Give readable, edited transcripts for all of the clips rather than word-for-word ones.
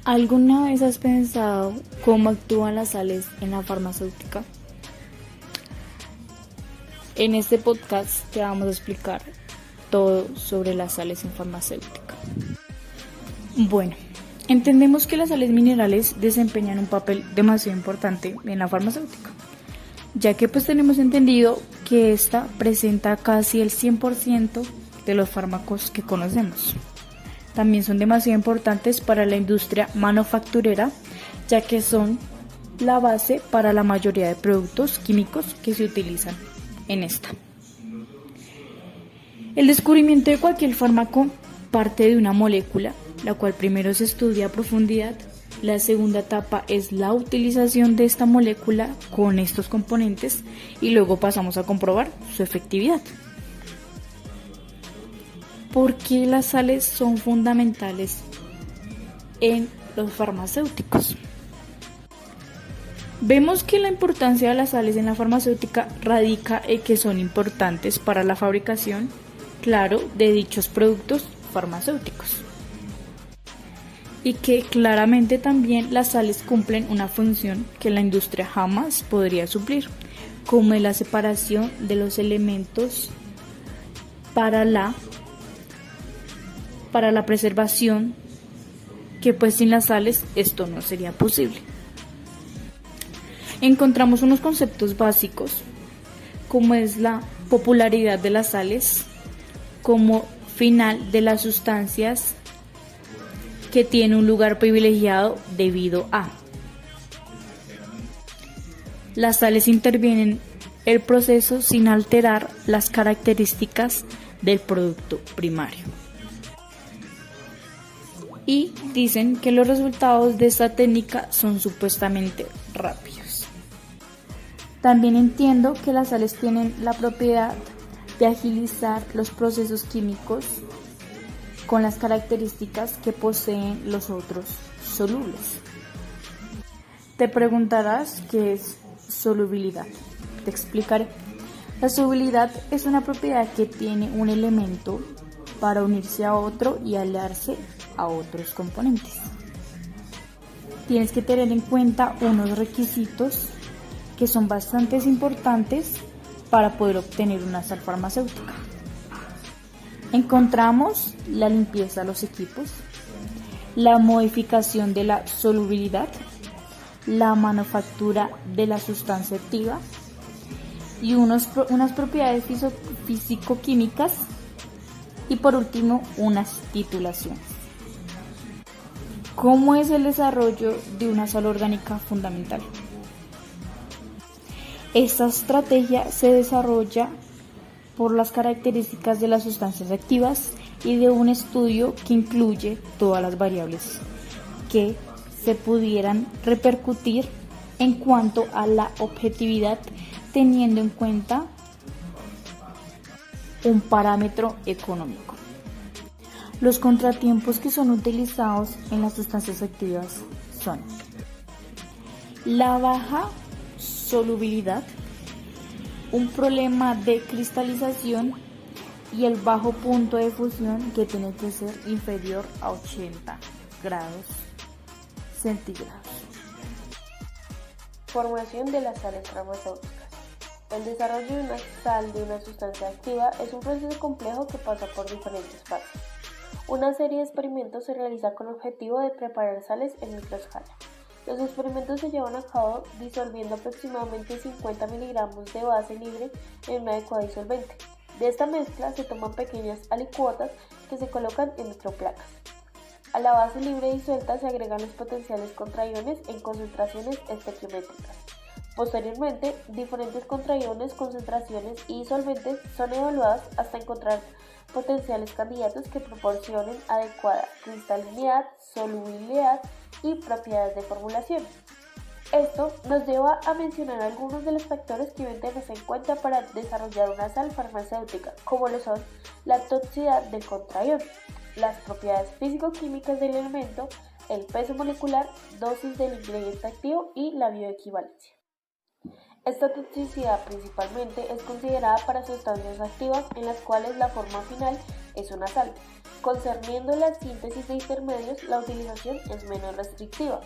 ¿Alguna vez has pensado cómo actúan las sales en la farmacéutica? En este podcast te vamos a explicar todo sobre las sales en farmacéutica. Bueno, entendemos que las sales minerales desempeñan un papel demasiado importante en la farmacéutica, ya que tenemos entendido que esta presenta casi el 100% de los fármacos que conocemos. También son demasiado importantes para la industria manufacturera, ya que son la base para la mayoría de productos químicos que se utilizan en esta. El descubrimiento de cualquier fármaco parte de una molécula, la cual primero se estudia a profundidad. La segunda etapa es la utilización de esta molécula con estos componentes y luego pasamos a comprobar su efectividad. ¿Por qué las sales son fundamentales en los farmacéuticos? Vemos que la importancia de las sales en la farmacéutica radica en que son importantes para la fabricación, claro, de dichos productos farmacéuticos. Y que claramente también las sales cumplen una función que la industria jamás podría suplir, como es la separación de los elementos para la preservación, que sin las sales esto no sería posible. Encontramos unos conceptos básicos, como es la popularidad de las sales, como final de las sustancias que tiene un lugar privilegiado debido a. Las sales intervienen el proceso sin alterar las características del producto primario. Y dicen que los resultados de esta técnica son supuestamente rápidos. También entiendo que las sales tienen la propiedad de agilizar los procesos químicos con las características que poseen los otros solubles. Te preguntarás qué es solubilidad. Te explicaré. La solubilidad es una propiedad que tiene un elemento para unirse a otro y aliarse a otros componentes. Tienes que tener en cuenta unos requisitos que son bastante importantes para poder obtener una sal farmacéutica. Encontramos la limpieza de los equipos, la modificación de la solubilidad, la manufactura de la sustancia activa y unas propiedades físico-químicas y por último unas titulaciones. ¿Cómo es el desarrollo de una sal orgánica fundamental? Esta estrategia se desarrolla por las características de las sustancias activas y de un estudio que incluye todas las variables que se pudieran repercutir en cuanto a la objetividad, teniendo en cuenta un parámetro económico. Los contratiempos que son utilizados en las sustancias activas son la baja solubilidad, un problema de cristalización y el bajo punto de fusión, que tiene que ser inferior a 80 grados centígrados. Formación de las sales farmacéuticas. El desarrollo de una sal de una sustancia activa es un proceso complejo que pasa por diferentes fases. Una serie de experimentos se realiza con el objetivo de preparar sales en microescala. Los experimentos se llevan a cabo disolviendo aproximadamente 50 miligramos de base libre en un adecuado disolvente. De esta mezcla se toman pequeñas alicuotas que se colocan en microplacas. A la base libre disuelta se agregan los potenciales contraiones en concentraciones estequiométricas. Posteriormente, diferentes contraiones, concentraciones y disolventes son evaluados hasta encontrar potenciales candidatos que proporcionen adecuada cristalinidad, solubilidad y propiedades de formulación. Esto nos lleva a mencionar algunos de los factores que deben tenerse en cuenta para desarrollar una sal farmacéutica, como lo son la toxicidad del contraion, las propiedades físico-químicas del elemento, el peso molecular, dosis del ingrediente activo y la bioequivalencia. Esta toxicidad principalmente es considerada para sustancias activas en las cuales la forma final es una sal. Concerniendo la síntesis de intermedios, la utilización es menos restrictiva.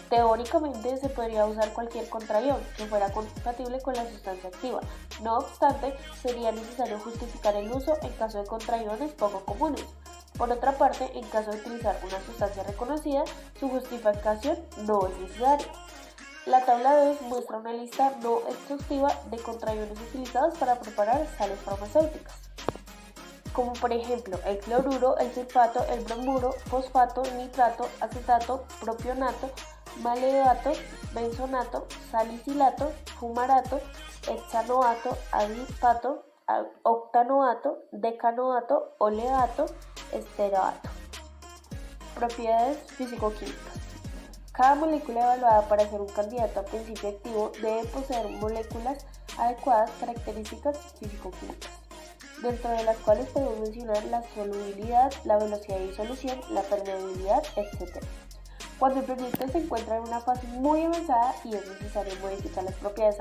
Teóricamente se podría usar cualquier contraion que fuera compatible con la sustancia activa. No obstante, sería necesario justificar el uso en caso de contraiones poco comunes. Por otra parte, en caso de utilizar una sustancia reconocida, su justificación no es necesaria. La tabla 2 muestra una lista no exhaustiva de contraiones utilizados para preparar sales farmacéuticas, como por ejemplo el cloruro, el sulfato, el bromuro, fosfato, nitrato, acetato, propionato, maleato, benzonato, salicilato, fumarato, hexanoato, adipato, octanoato, decanoato, oleato, esterato. Propiedades físico-químicas. Cada molécula evaluada para ser un candidato a principio activo debe poseer moléculas adecuadas características físico-químicas, dentro de las cuales podemos mencionar la solubilidad, la velocidad de disolución, la permeabilidad, etc. Cuando el proyecto se encuentra en una fase muy avanzada y es necesario modificar las propiedades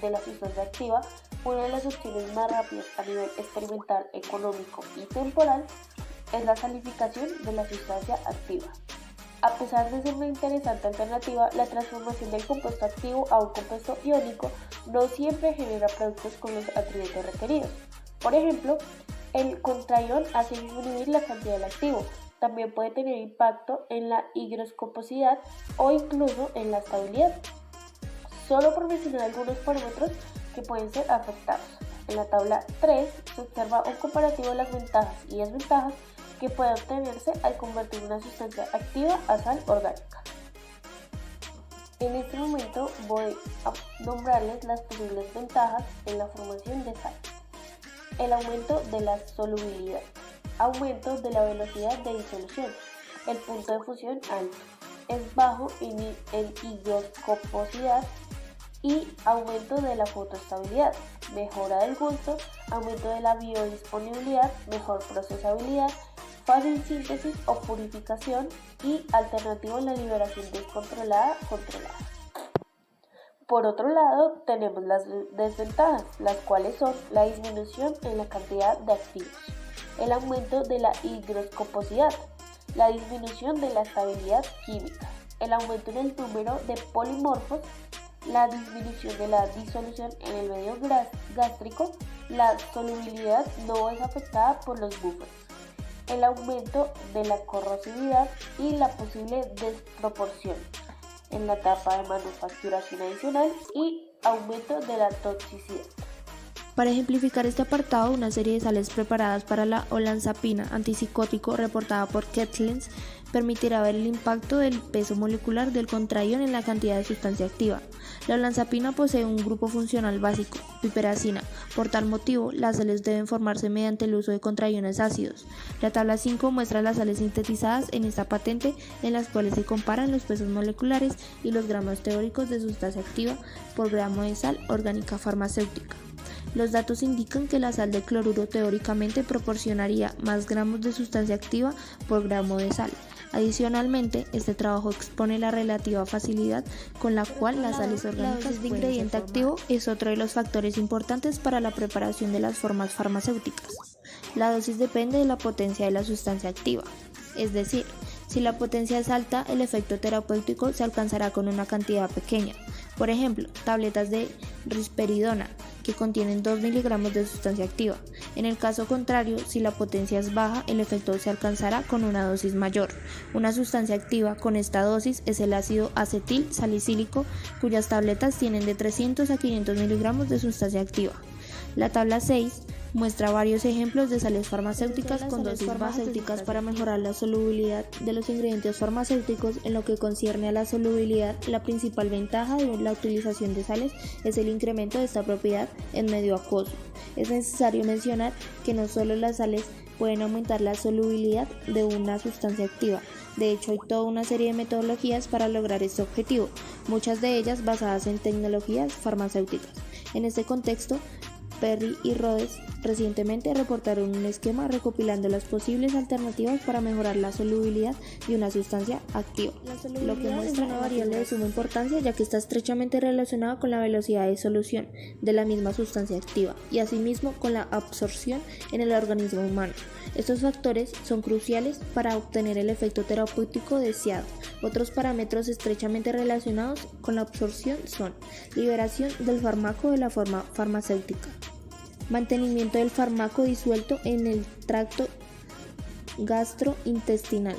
de la sustancia activa, una de las opciones más rápidas a nivel experimental, económico y temporal es la salificación de la sustancia activa. A pesar de ser una interesante alternativa, la transformación del compuesto activo a un compuesto iónico no siempre genera productos con los atributos requeridos. Por ejemplo, el contraion hace disminuir la cantidad del activo. También puede tener impacto en la higroscoposidad o incluso en la estabilidad. Solo por mencionar algunos parámetros que pueden ser afectados. En la tabla 3 se observa un comparativo de las ventajas y desventajas que puede obtenerse al convertir una sustancia activa a sal orgánica. En este momento voy a nombrarles las posibles ventajas en la formación de sal. El aumento de la solubilidad, aumento de la velocidad de disolución, el punto de fusión alto, es bajo en higroscoposidad y aumento de la fotoestabilidad, mejora del gusto, aumento de la biodisponibilidad, mejor procesabilidad, fácil síntesis o purificación y alternativo en la liberación descontrolada, controlada. Por otro lado, tenemos las desventajas, las cuales son la disminución en la cantidad de activos, el aumento de la higroscoposidad, la disminución de la estabilidad química, el aumento en el número de polimorfos, la disminución de la disolución en el medio gástrico, la solubilidad no es afectada por los buffers, el aumento de la corrosividad y la posible desproporción en la etapa de manufacturación adicional y aumento de la toxicidad. Para ejemplificar este apartado, una serie de sales preparadas para la olanzapina, antipsicótico reportada por Ketlens, permitirá ver el impacto del peso molecular del contraion en la cantidad de sustancia activa. La olanzapina posee un grupo funcional básico, piperacina. Por tal motivo, las sales deben formarse mediante el uso de contraiones ácidos. La tabla 5 muestra las sales sintetizadas en esta patente, en las cuales se comparan los pesos moleculares y los gramos teóricos de sustancia activa por gramo de sal orgánica farmacéutica. Los datos indican que la sal de cloruro teóricamente proporcionaría más gramos de sustancia activa por gramo de sal. Adicionalmente, este trabajo expone la relativa facilidad con la cual las sales orgánicas la dosis de ingrediente activo es otro de los factores importantes para la preparación de las formas farmacéuticas. La dosis depende de la potencia de la sustancia activa, es decir, si la potencia es alta, el efecto terapéutico se alcanzará con una cantidad pequeña. Por ejemplo, tabletas de risperidona, que contienen 2 miligramos de sustancia activa. En el caso contrario, si la potencia es baja, el efecto se alcanzará con una dosis mayor. Una sustancia activa con esta dosis es el ácido acetil salicílico, cuyas tabletas tienen de 300 a 500 miligramos de sustancia activa. La tabla 6 muestra varios ejemplos de sales farmacéuticas con dosis farmacéuticas para mejorar la solubilidad de los ingredientes farmacéuticos. En lo que concierne a la solubilidad, la principal ventaja de la utilización de sales es el incremento de esta propiedad en medio acuoso. Es necesario mencionar que no solo las sales pueden aumentar la solubilidad de una sustancia activa. De hecho, hay toda una serie de metodologías para lograr este objetivo, muchas de ellas basadas en tecnologías farmacéuticas. En este contexto, Perry y Rhodes recientemente reportaron un esquema recopilando las posibles alternativas para mejorar la solubilidad de una sustancia activa, lo que muestra una variable de suma importancia ya que está estrechamente relacionada con la velocidad de solución de la misma sustancia activa y asimismo con la absorción en el organismo humano. Estos factores son cruciales para obtener el efecto terapéutico deseado. Otros parámetros estrechamente relacionados con la absorción son liberación del fármaco de la forma farmacéutica, mantenimiento del fármaco disuelto en el tracto gastrointestinal,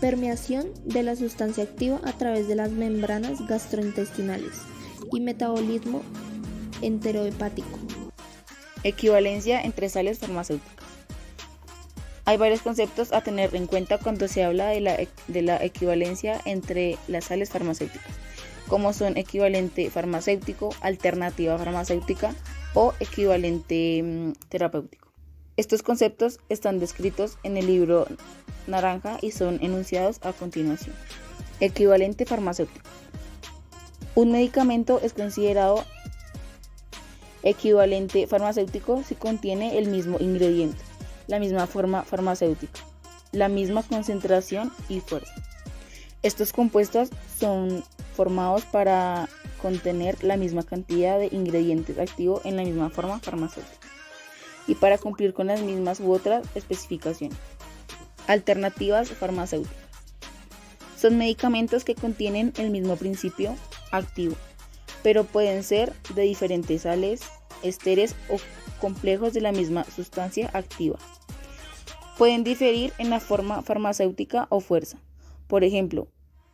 permeación de la sustancia activa a través de las membranas gastrointestinales y metabolismo enterohepático. Equivalencia entre sales farmacéuticas. Hay varios conceptos a tener en cuenta cuando se habla de la equivalencia entre las sales farmacéuticas, como son equivalente farmacéutico, alternativa farmacéutica o equivalente terapéutico. Estos conceptos están descritos en el libro naranja y son enunciados a continuación. Equivalente farmacéutico. Un medicamento es considerado equivalente farmacéutico si contiene el mismo ingrediente, la misma forma farmacéutica, la misma concentración y fuerza. Estos compuestos son formados para contener la misma cantidad de ingredientes activos en la misma forma farmacéutica y para cumplir con las mismas u otras especificaciones. Alternativas farmacéuticas. Son medicamentos que contienen el mismo principio activo, pero pueden ser de diferentes sales, esteres o complejos de la misma sustancia activa. Pueden diferir en la forma farmacéutica o fuerza. Por ejemplo,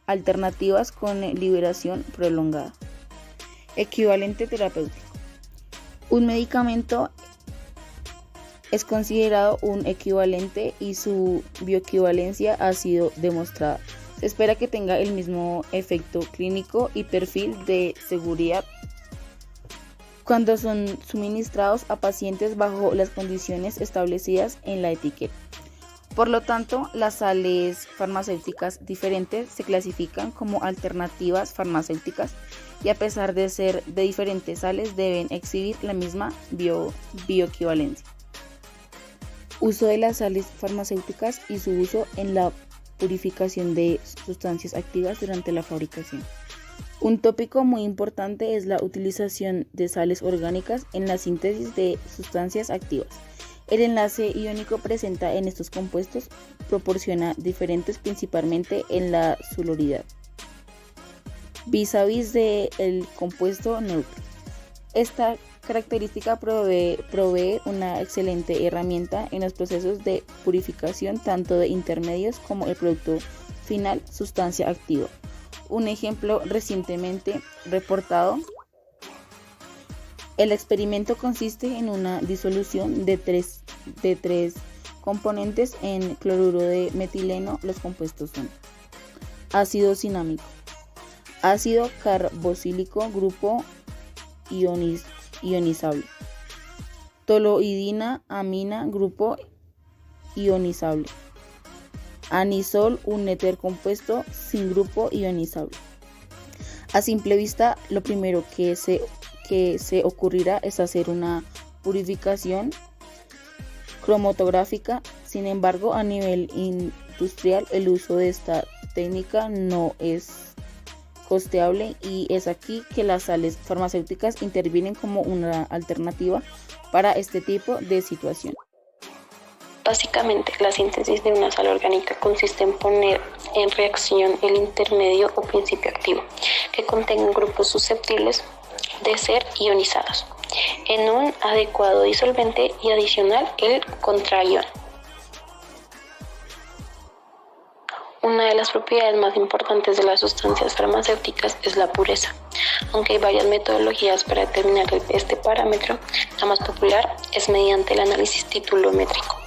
alternativas con liberación prolongada. Equivalente terapéutico. Un medicamento es considerado un equivalente y su bioequivalencia ha sido demostrada. Se espera que tenga el mismo efecto clínico y perfil de seguridad cuando son suministrados a pacientes bajo las condiciones establecidas en la etiqueta. Por lo tanto, las sales farmacéuticas diferentes se clasifican como alternativas farmacéuticas y a pesar de ser de diferentes sales deben exhibir la misma bioequivalencia. Uso de las sales farmacéuticas y su uso en la purificación de sustancias activas durante la fabricación. Un tópico muy importante es la utilización de sales orgánicas en la síntesis de sustancias activas. El enlace iónico presente en estos compuestos proporciona diferentes principalmente en la solubilidad vis-a-vis del compuesto neutro. Esta característica provee una excelente herramienta en los procesos de purificación tanto de intermedios como el producto final, sustancia activa. Un ejemplo recientemente reportado. El experimento consiste en una disolución de tres componentes en cloruro de metileno. Los compuestos son ácido cinámico, ácido carboxílico, grupo ionizable, toluidina, amina, grupo ionizable, anisol, un éter compuesto sin grupo ionizable. A simple vista, lo primero que se ocurrirá es hacer una purificación cromatográfica. Sin embargo, a nivel industrial, el uso de esta técnica no es costeable y es aquí que las sales farmacéuticas intervienen como una alternativa para este tipo de situación. Básicamente, la síntesis de una sal orgánica consiste en poner en reacción el intermedio o principio activo, que contenga grupos susceptibles de ser ionizados en un adecuado disolvente y adicional el contraion. Una de las propiedades más importantes de las sustancias farmacéuticas es la pureza. Aunque hay varias metodologías para determinar este parámetro, la más popular es mediante el análisis titulométrico.